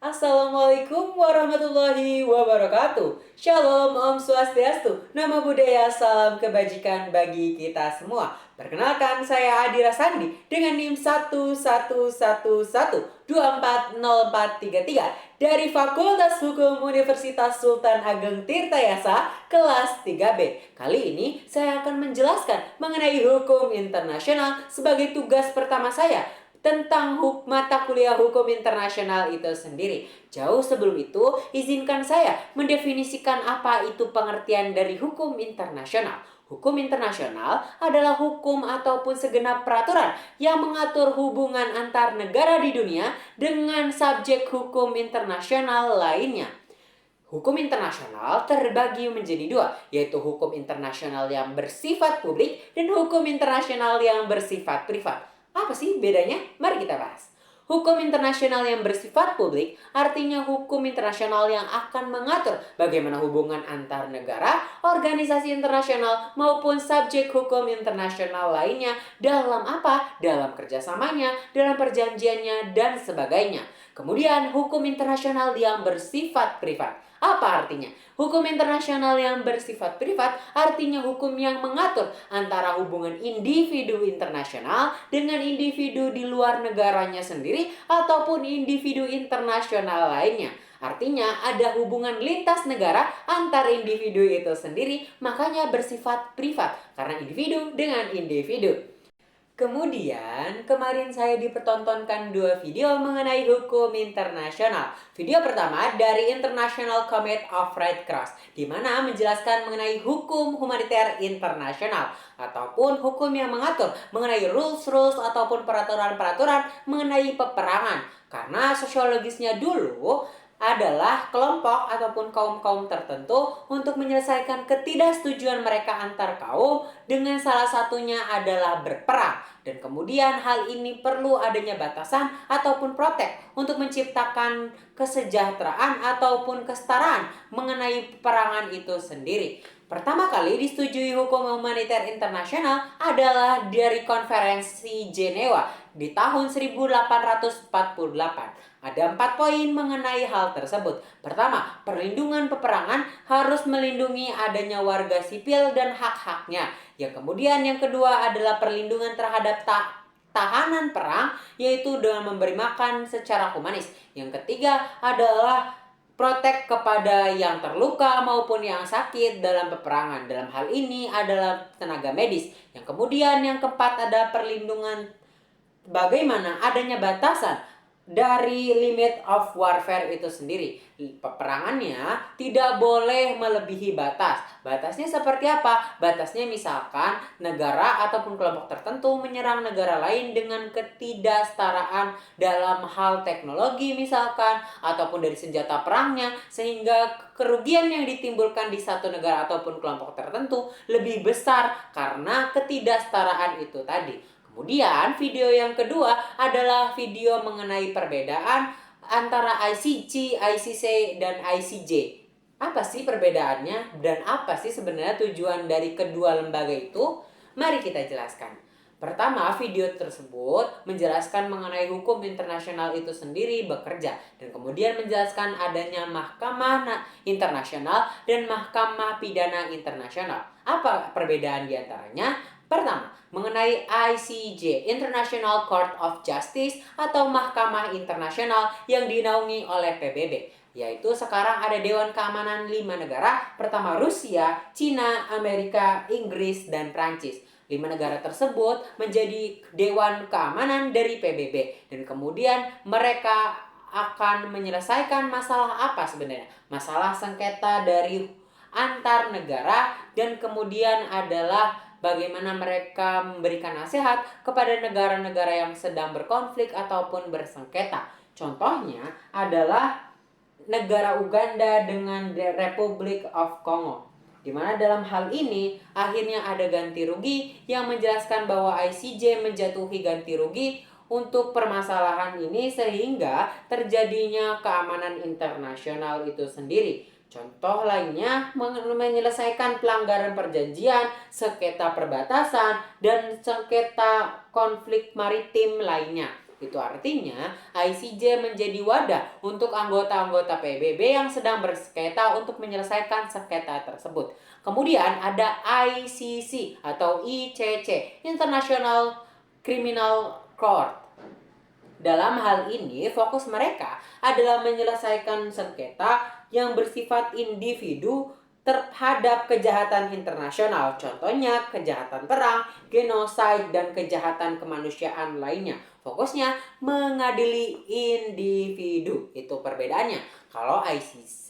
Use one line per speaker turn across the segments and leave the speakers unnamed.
Assalamualaikum warahmatullahi wabarakatuh. Shalom, Om Swastiastu. Nama budaya, salam kebajikan bagi kita semua. Perkenalkan, saya Adira Sandi dengan NIM 1111240433 dari Fakultas Hukum Universitas Sultan Ageng Tirtayasa kelas 3B. Kali ini saya akan menjelaskan mengenai hukum internasional sebagai tugas pertama saya tentang mata kuliah hukum internasional itu sendiri. Jauh sebelum itu, izinkan saya mendefinisikan apa itu pengertian dari hukum internasional. Hukum internasional adalah hukum ataupun segenap peraturan yang mengatur hubungan antar negara di dunia dengan subjek hukum internasional lainnya. Hukum internasional terbagi menjadi dua, yaitu hukum internasional yang bersifat publik dan hukum internasional yang bersifat privat. Apa sih bedanya? Mari kita bahas. Hukum internasional yang bersifat publik artinya hukum internasional yang akan mengatur bagaimana hubungan antar negara, organisasi internasional, maupun subjek hukum internasional lainnya dalam apa? Dalam kerjasamanya, dalam perjanjiannya, dan sebagainya. Kemudian hukum internasional yang bersifat privat. Apa artinya? Hukum internasional yang bersifat privat artinya hukum yang mengatur antara hubungan individu internasional dengan individu di luar negaranya sendiri ataupun individu internasional lainnya. Artinya ada hubungan lintas negara antar individu itu sendiri, makanya bersifat privat karena individu dengan individu. Kemudian, kemarin saya dipertontonkan dua video mengenai hukum internasional. Video pertama dari International Committee of Red Cross, di mana menjelaskan mengenai hukum humaniter internasional ataupun hukum yang mengatur mengenai rules ataupun peraturan-peraturan mengenai peperangan. Karena sosiologisnya dulu adalah kelompok ataupun kaum-kaum tertentu untuk menyelesaikan ketidaksetujuan mereka antar kaum dengan salah satunya adalah berperang. Dan kemudian hal ini perlu adanya batasan ataupun protek untuk menciptakan kesejahteraan ataupun kesetaraan mengenai peperangan itu sendiri. Pertama kali disetujui hukum humaniter internasional adalah dari Konferensi Jenewa di tahun 1848. Ada 4 poin mengenai hal tersebut. Pertama, perlindungan peperangan harus melindungi adanya warga sipil dan hak-haknya. Yang kemudian yang kedua adalah perlindungan terhadap tahanan perang, yaitu dengan memberi makan secara humanis. Yang ketiga adalah protek kepada yang terluka maupun yang sakit dalam peperangan. Dalam hal ini adalah tenaga medis. Yang kemudian yang keempat ada perlindungan bagaimana adanya batasan dari limit of warfare itu sendiri. Peperangannya tidak boleh melebihi batas. Batasnya seperti apa? Batasnya misalkan negara ataupun kelompok tertentu menyerang negara lain dengan ketidaksetaraan dalam hal teknologi misalkan, ataupun dari senjata perangnya, sehingga kerugian yang ditimbulkan di satu negara ataupun kelompok tertentu lebih besar karena ketidaksetaraan itu tadi. Kemudian video yang kedua adalah video mengenai perbedaan antara ICC, ICC, dan ICJ. Apa sih perbedaannya dan apa sih sebenarnya tujuan dari kedua lembaga itu? Mari kita jelaskan. Pertama, video tersebut menjelaskan mengenai hukum internasional itu sendiri bekerja dan kemudian menjelaskan adanya mahkamah internasional dan mahkamah pidana internasional. Apa perbedaan di antaranya? Pertama, mengenai ICJ, International Court of Justice atau Mahkamah Internasional yang dinaungi oleh PBB. Yaitu sekarang ada Dewan Keamanan 5 negara. Pertama Rusia, Cina, Amerika, Inggris, dan Prancis. 5 negara tersebut menjadi Dewan Keamanan dari PBB. Dan kemudian mereka akan menyelesaikan masalah apa sebenarnya? Masalah sengketa dari antar negara dan kemudian adalah bagaimana mereka memberikan nasihat kepada negara-negara yang sedang berkonflik ataupun bersengketa. Contohnya adalah negara Uganda dengan Republic of Congo. Di mana dalam hal ini akhirnya ada ganti rugi yang menjelaskan bahwa ICJ menjatuhi ganti rugi untuk permasalahan ini sehingga terjadinya keamanan internasional itu sendiri. Contoh lainnya menyelesaikan pelanggaran perjanjian, sengketa perbatasan, dan sengketa konflik maritim lainnya. Itu artinya ICJ menjadi wadah untuk anggota-anggota PBB yang sedang bersengketa untuk menyelesaikan sengketa tersebut. Kemudian ada ICC atau ICC, International Criminal Court. Dalam hal ini, fokus mereka adalah menyelesaikan sengketa yang bersifat individu terhadap kejahatan internasional. Contohnya, kejahatan perang, genosida, dan kejahatan kemanusiaan lainnya. Fokusnya mengadili individu. Itu perbedaannya. Kalau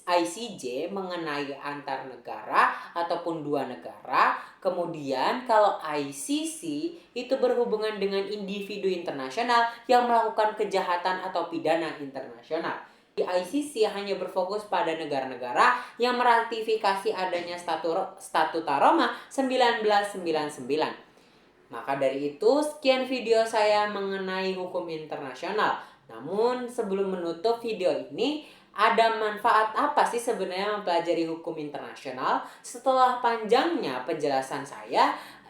ICJ mengenai antar negara ataupun dua negara, kemudian kalau ICC itu berhubungan dengan individu internasional yang melakukan kejahatan atau pidana internasional. Di ICC hanya berfokus pada negara-negara yang meratifikasi adanya Statuta Roma 1999. Maka dari itu, sekian video saya mengenai hukum internasional. Namun sebelum menutup video ini, ada manfaat apa sih sebenarnya mempelajari hukum internasional? Setelah panjangnya penjelasan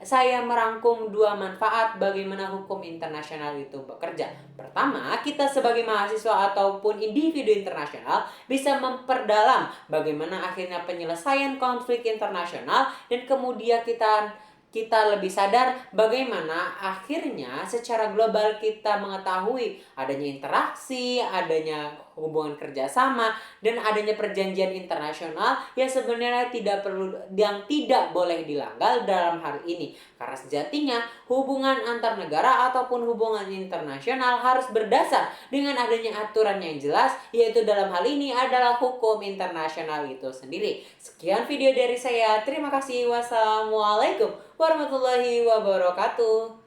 saya merangkum dua manfaat bagaimana hukum internasional itu bekerja. Pertama, kita sebagai mahasiswa ataupun individu internasional bisa memperdalam bagaimana akhirnya penyelesaian konflik internasional, dan kemudian kita lebih sadar bagaimana akhirnya secara global kita mengetahui adanya interaksi, adanya hubungan kerjasama, dan adanya perjanjian internasional yang sebenarnya tidak boleh dilanggar dalam hal ini. Karena sejatinya hubungan antar negara ataupun hubungan internasional harus berdasar dengan adanya aturan yang jelas, yaitu dalam hal ini adalah hukum internasional itu sendiri. Sekian video dari saya. Terima kasih. Wassalamualaikum warahmatullahi wabarakatuh.